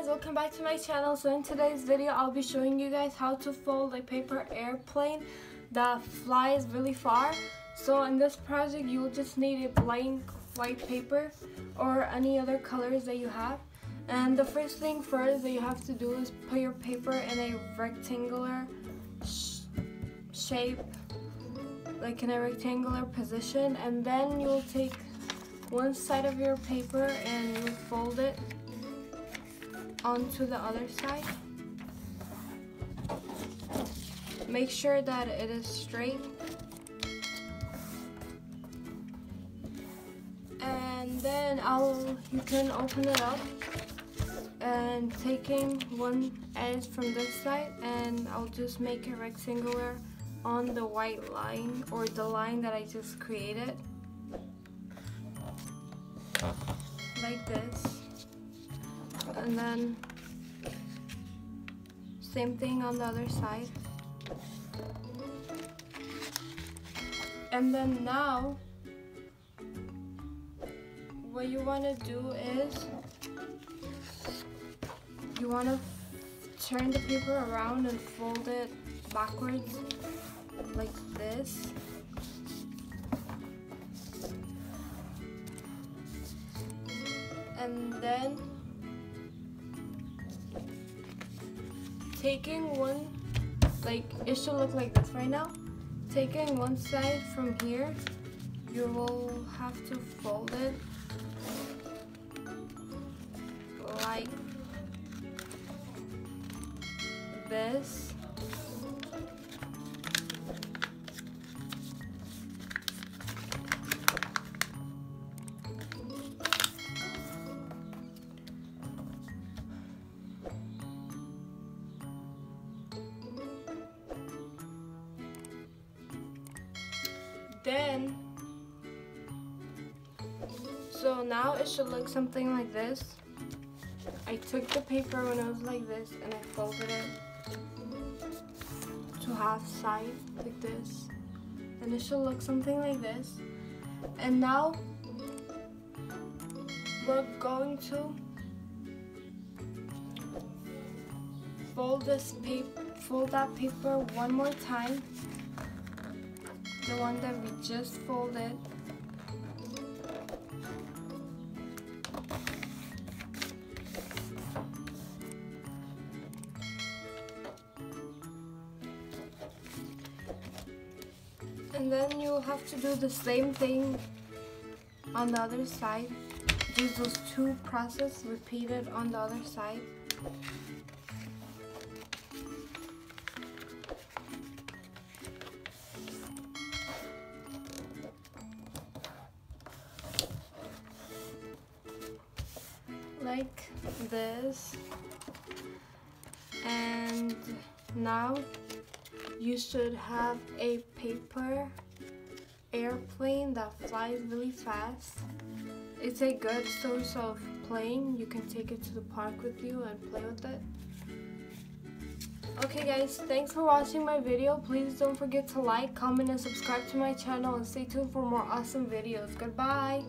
guys, welcome back to my channel. So in today's video I'll be showing you guys how to fold a paper airplane that flies really far. So in this project you will just need a blank white paper or any other colors that you have. And the first thing first that you have to do is put your paper in a rectangular shape, like in a rectangular position, and then you'll take one side of your paper and you fold it onto the other side. Make sure that it is straight, and then you can open it up and taking one edge from this side, and I'll just make it rectangular on the white line or the line that I just created, like this. And then same thing on the other side. And then now what you want to do is you want to turn the paper around and fold it backwards like this. And then taking one, like it should look like this right now. Taking one side from here, you will have to fold it like this. Then, so now it should look something like this. I took the paper when it was like this and I folded it to half side like this, and it should look something like this. And now we're going to fold that paper one more time, the one that we just folded. And then you'll have to do the same thing on the other side. Just those two processes repeated on the other side. Like this. And now you should have a paper airplane that flies really fast. It's a good source of playing. You can take it to the park with you and play with it. Okay guys, thanks for watching my video. Please don't forget to like, comment, and subscribe to my channel, and stay tuned for more awesome videos. Goodbye!